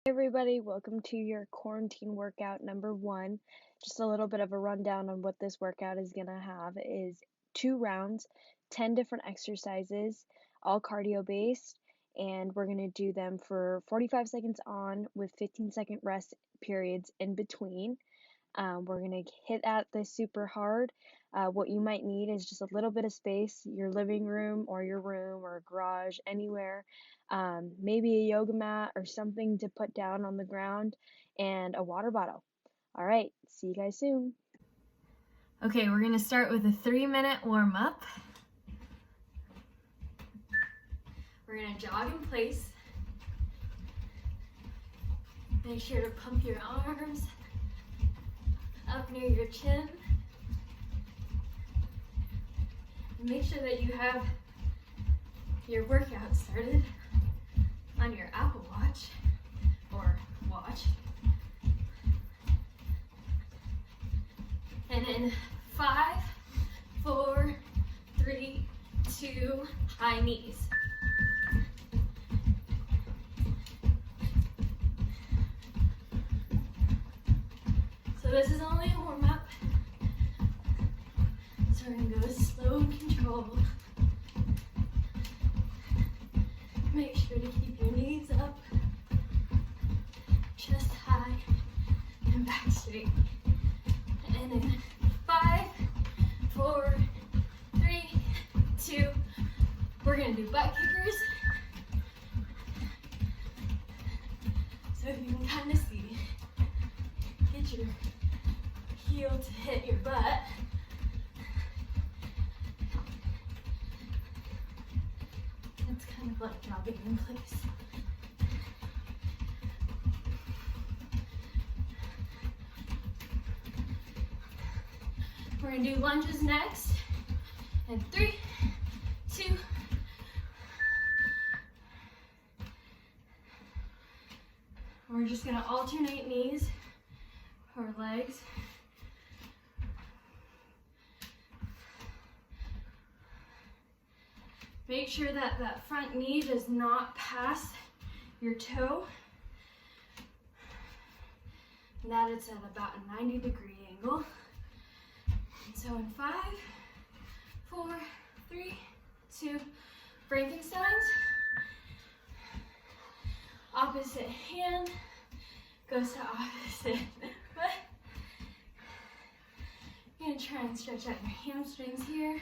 Hey everybody, welcome to your quarantine workout number 1. Just a little bit of a rundown on what this workout is going to have is 2 rounds, 10 different exercises, all cardio based, and we're going to do them for 45 seconds on with 15-second rest periods in between. We're going to hit at this super hard. What you might need is just a little bit of space, your living room or your room or garage, anywhere. Maybe a yoga mat or something to put down on the ground, and a water bottle. All right, see you guys soon. Okay, we're gonna start with a 3-minute warm-up. We're gonna jog in place. Make sure to pump your arms up near your chin. And make sure that you have your workout started on your Apple Watch or watch. And in 5, 4, 3, 2, high knees. So this is only a warm-up. So we're gonna go slow and controlled. Make sure to keep your knees up, chest high, and back straight. And in 5, 4, 3, 2, we're gonna do butt kickers. So if you can kind of see, get your heel to hit your butt. It's kind of like jogging in place. We're gonna do lunges next. And 3, 2, we're just gonna alternate knees or legs. Make sure that that front knee does not pass your toe, and that it's at about a 90-degree angle. So in 5, 4, 3, 2, Frankensteins. Opposite hand goes to opposite foot. You're gonna try and stretch out your hamstrings here.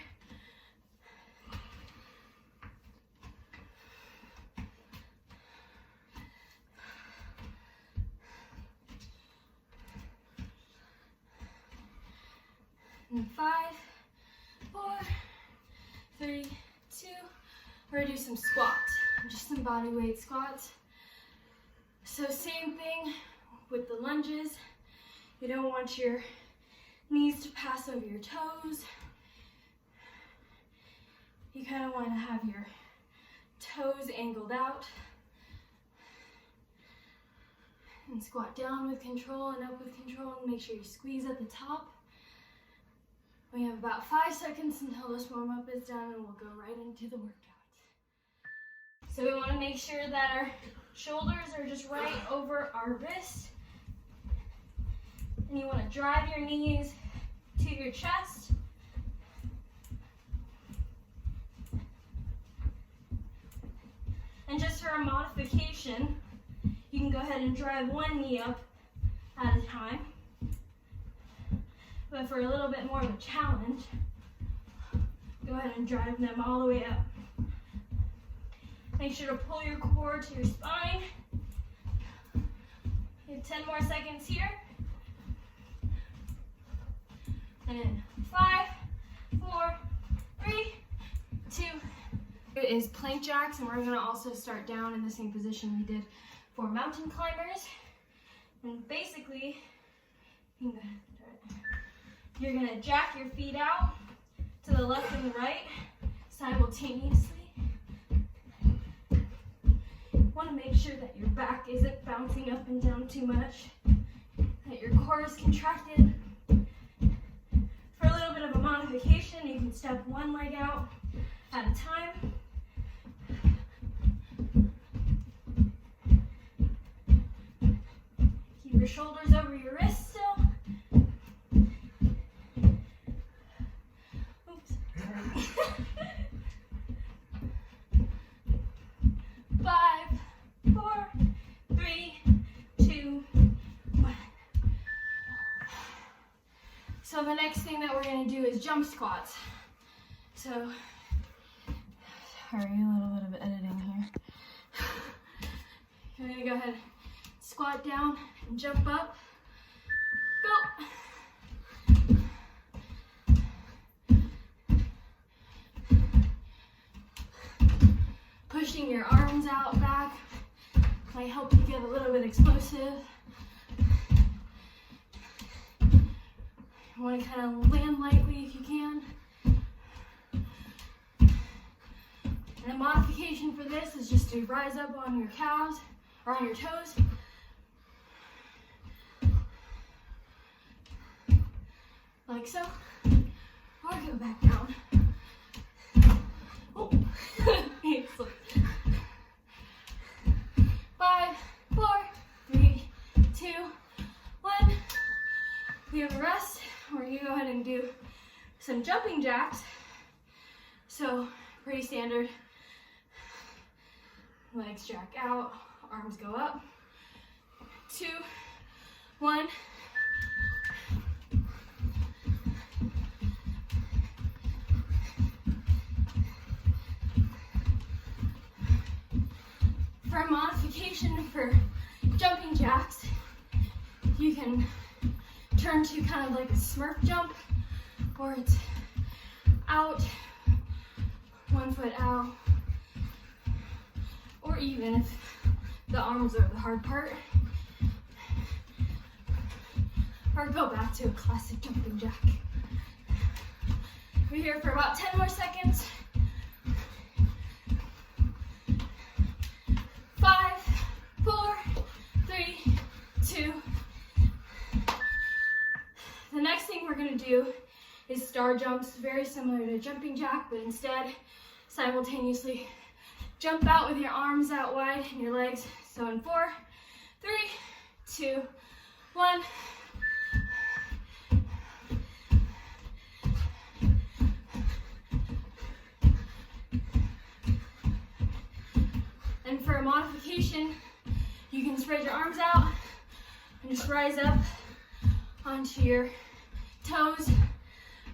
And 5, 4, 3, 2, we're gonna do some squats, just some body weight squats. So same thing with the lunges. You don't want your knees to pass over your toes. You kind of want to have your toes angled out. And squat down with control and up with control, and make sure you squeeze at the top. We have about 5 seconds until this warm-up is done, and we'll go right into the workout. So we want to make sure that our shoulders are just right over our wrist. And you want to drive your knees to your chest. And just for a modification, you can go ahead and drive one knee up at a time. But for a little bit more of a challenge, go ahead and drive them all the way up. Make sure to pull your core to your spine. You have 10 more seconds here. And in 5, 4, 3, 2. It is plank jacks, and we're going to also start down in the same position we did for mountain climbers. And basically, you're going to jack your feet out to the left and the right simultaneously. You want to make sure that your back isn't bouncing up and down too much, that your core is contracted. For a little bit of a modification, you can step one leg out at a time. your shoulders over your wrists still. Oops. 5, 4, 3, 2, 1. So the next thing that we're going to do is jump squats. So, sorry, a little bit of editing here. You're going to go ahead, squat down and jump up. Go. Pushing your arms out back might help you get a little bit explosive. You want to kind of land lightly if you can. And a modification for this is just to rise up on your calves or on your toes. Like so. Or go back down. Oh. 5, 4, 3, 2, 1. We have a rest. We're going to go ahead and do some jumping jacks. So, pretty standard. Legs jack out, arms go up. 2, 1. For a modification for jumping jacks, you can turn to kind of like a Smurf jump, or it's out, 1 foot out, or even if the arms are the hard part, or go back to a classic jumping jack. We're here for about 10 more seconds. 5, 4, 3, 2. The next thing we're going to do is star jumps, very similar to jumping jack, but instead simultaneously jump out with your arms out wide and your legs. So in 4, 3, 2, 1. And for a modification, you can spread your arms out and just rise up onto your toes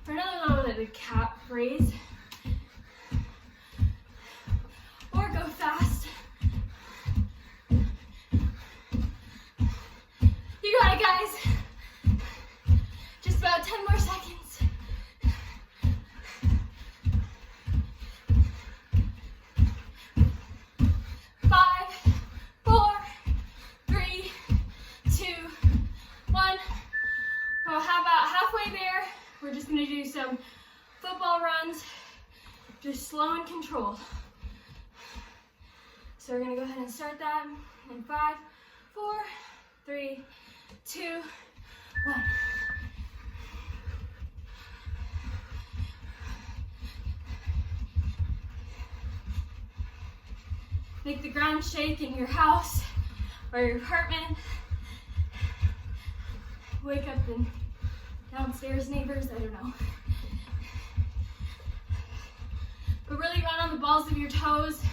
for another little bit of cat raise. Or go fast. You got it, guys. Just about 10 more seconds. 5, 4, 3, 2, 1. Well, how about halfway there? We're just gonna do some football runs, just slow and controlled. So we're gonna go ahead and start that in 5, 4, 3, 2, 1. Make the ground shake in your house or your apartment. Wake up the downstairs neighbors, I don't know. But really run on the balls of your toes.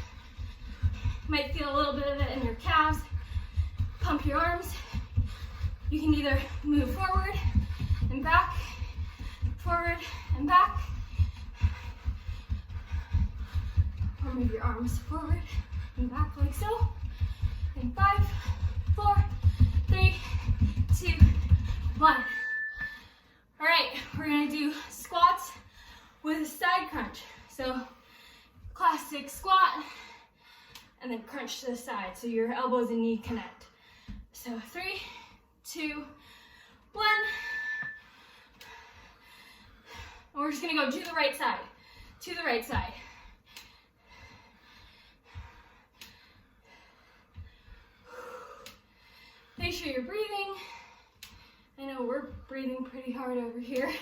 Might feel a little bit of it in your calves. Pump your arms. You can either move forward and back, forward and back, or move your arms forward and back like so. In 5, 4, 3, 2, 1. All right, we're gonna do squats with a side crunch. So classic squat, and then crunch to the side so your elbows and knee connect. So 3, 2, 1. And we're just gonna go to the right side, to the right side. Make sure you're breathing. I know we're breathing pretty hard over here.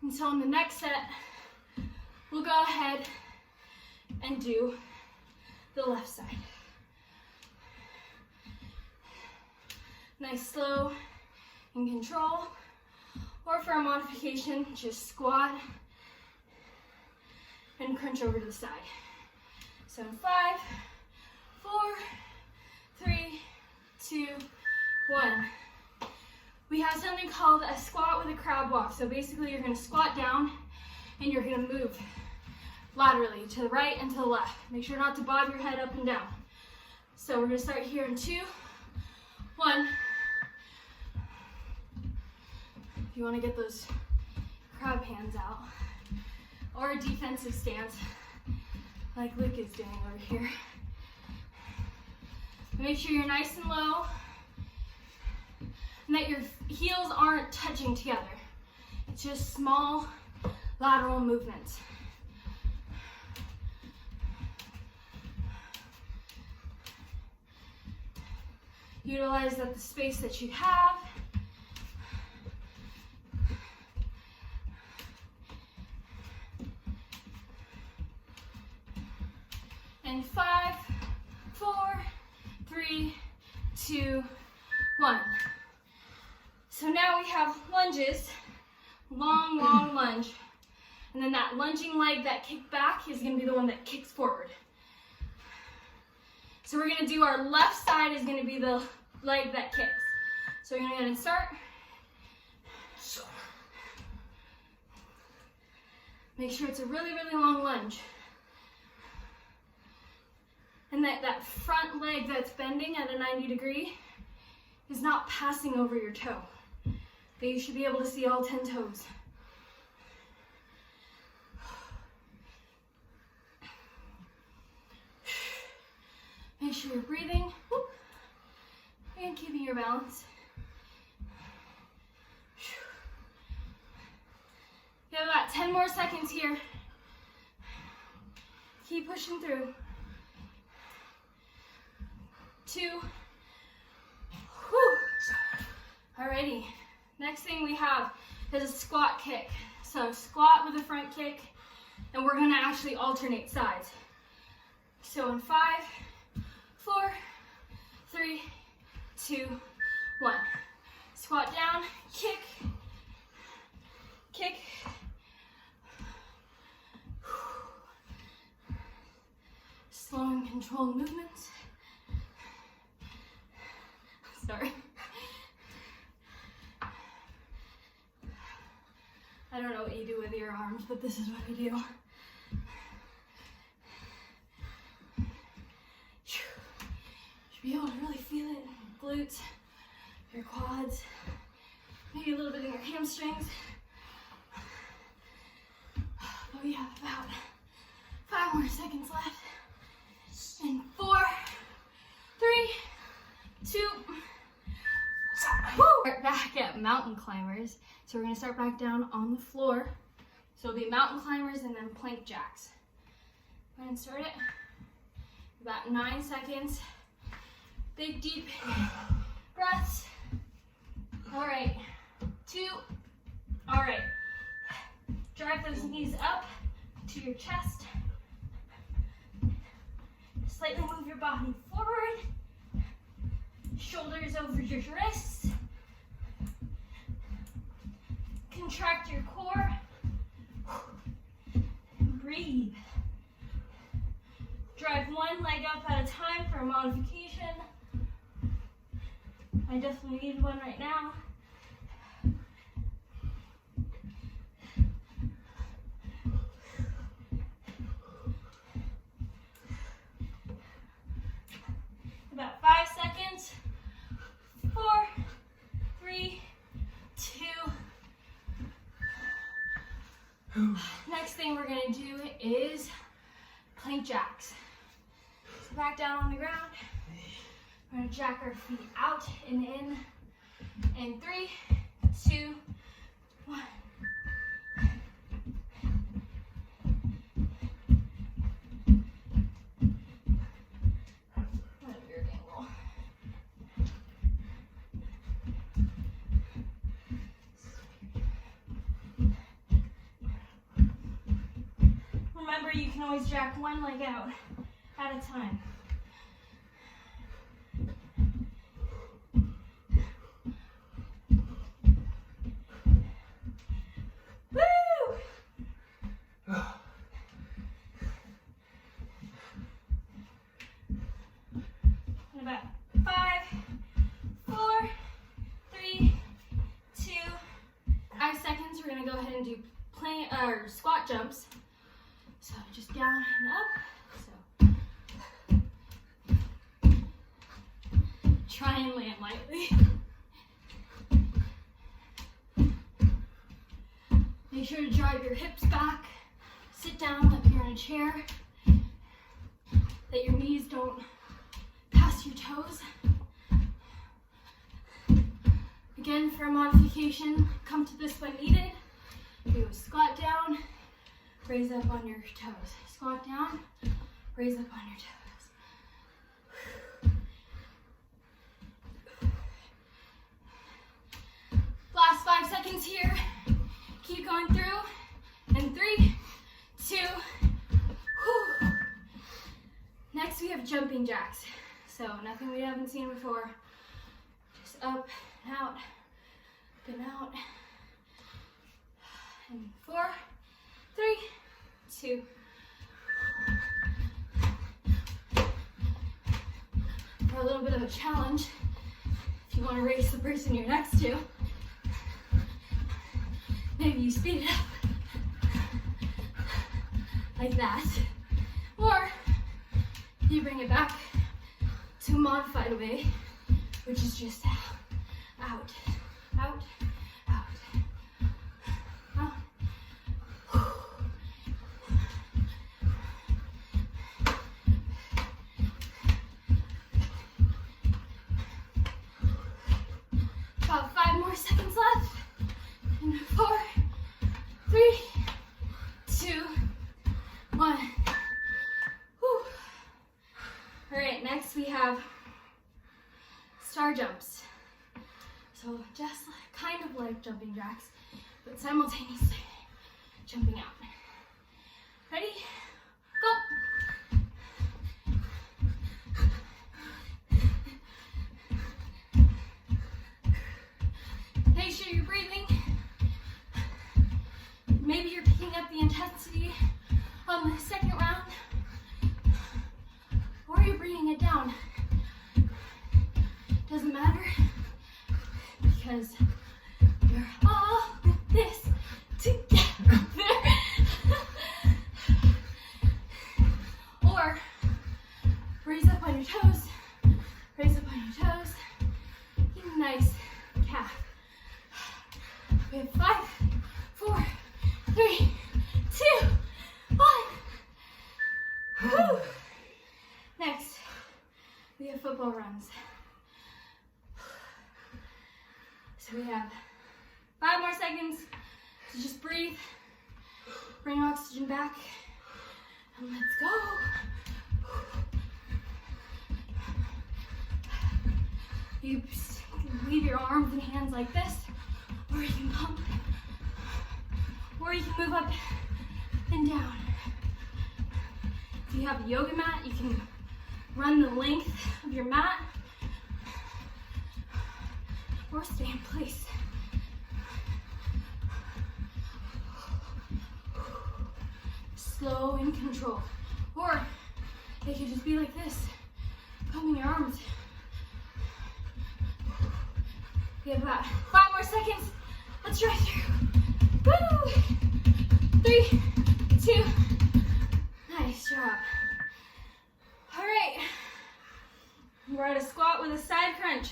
And so on the next set, we'll go ahead and do the left side. nice slow and control. Or for a modification, just squat and crunch over to the side. So in 5, 4, 3, 2, 1. We have something called a squat with a crab walk. So basically you're gonna squat down and you're gonna move laterally to the right and to the left. Make sure not to bob your head up and down. So we're gonna start here in 2, 1. If you wanna get those crab hands out, or a defensive stance like Luke is doing over here. Make sure you're nice and low and that your heels aren't touching together. It's just small lateral movements. Utilize the space that you have. And 5, 4, 3, 2, 1. So now we have lunges, long lunge. And then that lunging leg that kicked back is gonna be the one that kicks forward. So we're gonna do our left side is gonna be the leg that kicks. So we're gonna go ahead and start. Make sure it's a really long lunge. And that front leg that's bending at a 90 degree is not passing over your toe. But you should be able to see all 10 toes. Make sure you're breathing and keeping your balance. You have about 10 more seconds here. Keep pushing through. 2. Alrighty. Next thing we have is a squat kick. So squat with a front kick, and we're gonna actually alternate sides. So in 5, 4, 3, 2, 1. Squat down, kick, kick. Slow and controlled movements. Sorry. I don't know what you do with your arms, but this is what I do. Should be able to really feel it in your glutes, your quads, maybe a little bit in your hamstrings. But we have about 5 more seconds left. And 4, 3, 2. We're back at mountain climbers. So we're gonna start back down on the floor. So it'll be mountain climbers and then plank jacks. Go ahead and start it. About 9 seconds. Big deep breaths. All right, 2. All right, drive those knees up to your chest. Slightly move your body forward. Shoulders over your wrists. Contract your core. Breathe. Drive one leg up at a time for a modification. I definitely need one right now. About 5 seconds. 4, 3, 2. Next thing we're gonna do is plank jacks. So back down on the ground. We're gonna jack our feet out and in. And 3, 2, 1. Remember, you can always jack one leg out at a time. squat jumps. So just down and up. So try and land lightly. Make sure to drive your hips back. Sit down like you're in a chair. That your knees don't pass your toes. Again, for a modification, come to this when needed. Do a squat down, raise up on your toes. Squat down, raise up on your toes. Last 5 seconds here. Keep going through. And 3, 2, whew. Next we have jumping jacks. So nothing we haven't seen before. Just up and out, up and out. And 4, 3, 2. For a little bit of a challenge, if you want to race the person you're next to, maybe you speed it up like that, or you bring it back to a modified way, which is just out, out, out, out. About 5 more seconds left. And 4, 3, 2, 1. Whew. All right, next we have star jumps. So just kind of like jumping jacks, but simultaneously jumping out. Ready? Go! Make sure you're breathing. Maybe you're picking up the intensity on the second round, or you're bringing it down. Doesn't matter, because you're all in this together. Or raise up on your toes, raise up on your toes. Nice calf. We have 5, 4, 3, 2, 1. Whew. Next, we have football runs. So we have 5 more seconds to just breathe, bring oxygen back, and let's go. You leave your arms and hands like this, or you can pump, or you can move up and down. If you have a yoga mat, you can run the length of your mat, or stay in place. Slow and controlled. Or it could just be like this, pumping your arms. We have about 5 more seconds. Let's try through. Woo! 3, 2. Nice job. All right. We're at a squat with a side crunch.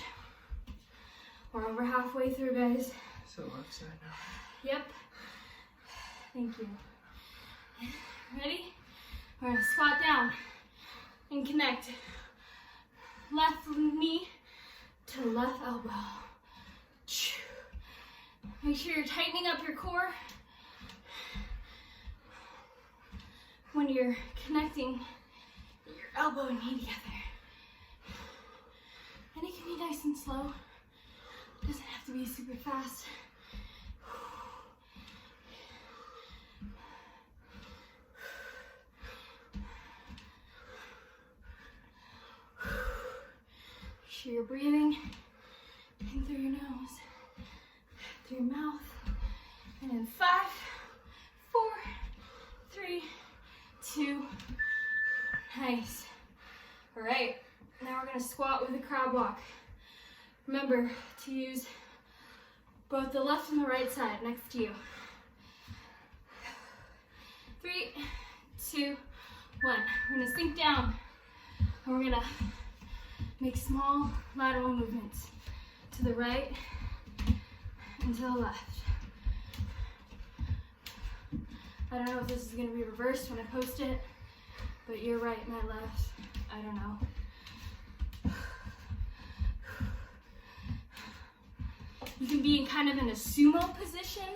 We're over halfway through, guys. So left side now. Yep. Thank you. Ready? We're gonna squat down and connect. Left knee to left elbow. Make sure you're tightening up your core when you're connecting your elbow and knee together. And it can be nice and slow. It doesn't have to be super fast. Make sure you're breathing in through your nose, through your mouth, and in 5, 4, 3, 2, nice. All right, now we're gonna squat with a crab walk. Remember to use both the left and the right side next to you. 3, 2, 1. We're gonna sink down and we're gonna make small lateral movements to the right and to the left. I don't know if this is gonna be reversed when I post it, but your right, my left, I don't know. You can be in kind of in a sumo position,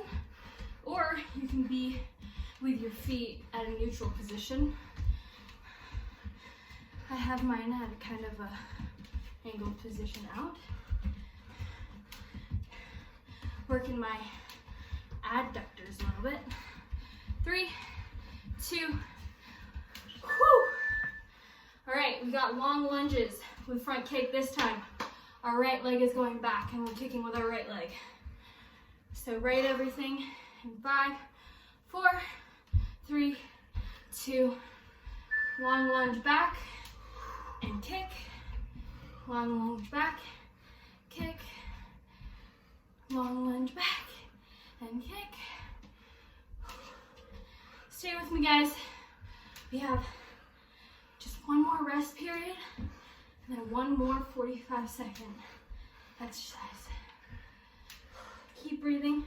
or you can be with your feet at a neutral position. I have mine at a kind of a angled position out. Working my adductors a little bit. 3, 2, whew. All right, we got long lunges with front kick this time. Our right leg is going back and we're kicking with our right leg. So right everything in 5, 4, 3, 2, long lunge back and kick, long lunge back, kick, long lunge back and kick. Stay with me, guys. We have just one more rest period and then one more 45-second exercise. Keep breathing.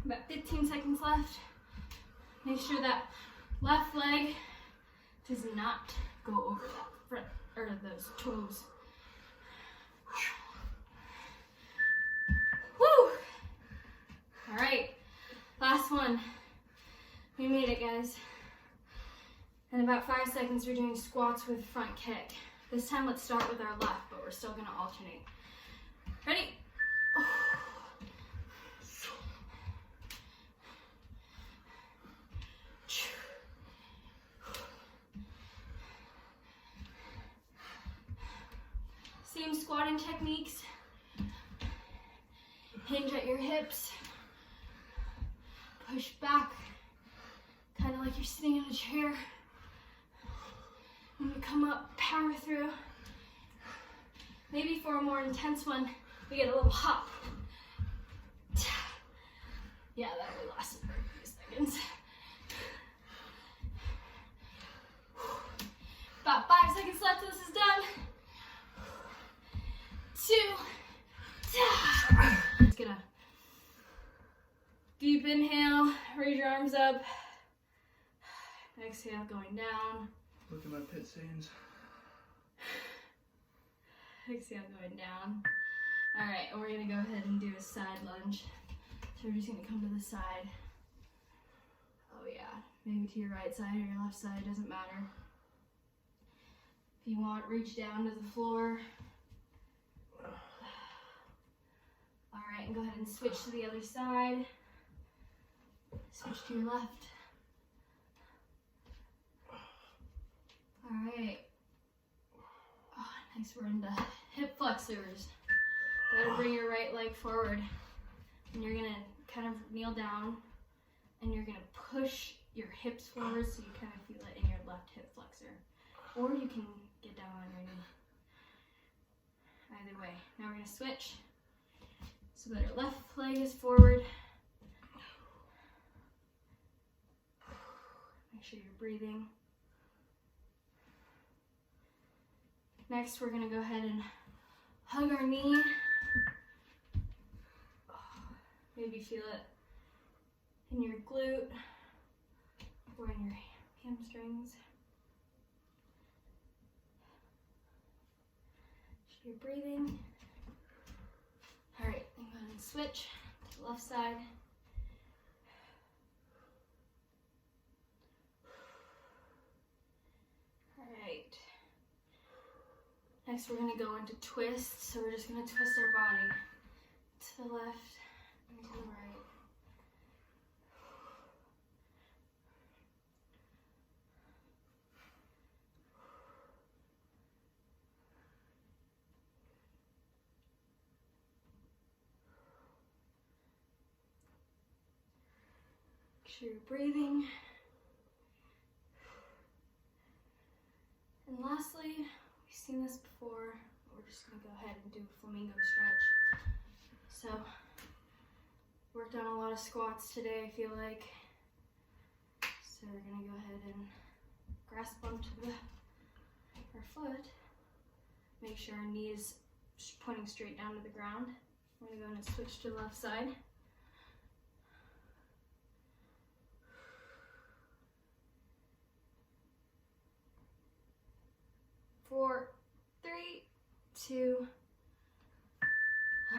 About 15 seconds left. Make sure that left leg does not go over that front or those toes. Woo! All right, last one. We made it, guys. In about 5 seconds, we're doing squats with front kick. This time, let's start with our left, but we're still gonna alternate. Ready? Same squatting techniques. Hinge at your hips. Push back, kind of like you're sitting in a chair. When you come up, power through. Maybe for a more intense one, we get a little hop. Yeah, that only lasted for a few seconds. About 5 seconds left till this is done. 2, just gonna deep inhale, raise your arms up. Exhale, going down. Look at my pit stains. Exhale, going down. All right, and we're gonna go ahead and do a side lunge. So we're just gonna come to the side. Oh yeah, maybe to your right side or your left side, doesn't matter. If you want, reach down to the floor. All right, and go ahead and switch to the other side. Switch to your left. All right. Oh, nice, we're into hip flexors. Gotta bring your right leg forward. And you're gonna kind of kneel down and you're gonna push your hips forward so you kind of feel it in your left hip flexor. Or you can get down on your knee. Either way. Now we're gonna switch so that our left leg is forward. Make sure you're breathing. Next, we're gonna go ahead and hug our knee. Maybe feel it in your glute or in your hamstrings. You're breathing. All right, then go ahead and switch to the left side. All right. Next, we're gonna go into twist. So we're just gonna twist our body to the left and to the right. Make sure you're breathing. And lastly, we've seen this before, but we're just gonna go ahead and do a flamingo stretch. So, worked on a lot of squats today, I feel like. So we're gonna go ahead and grasp onto our foot. Make sure our knee is pointing straight down to the ground. I'm gonna go and switch to the left side. 4, 3, 2,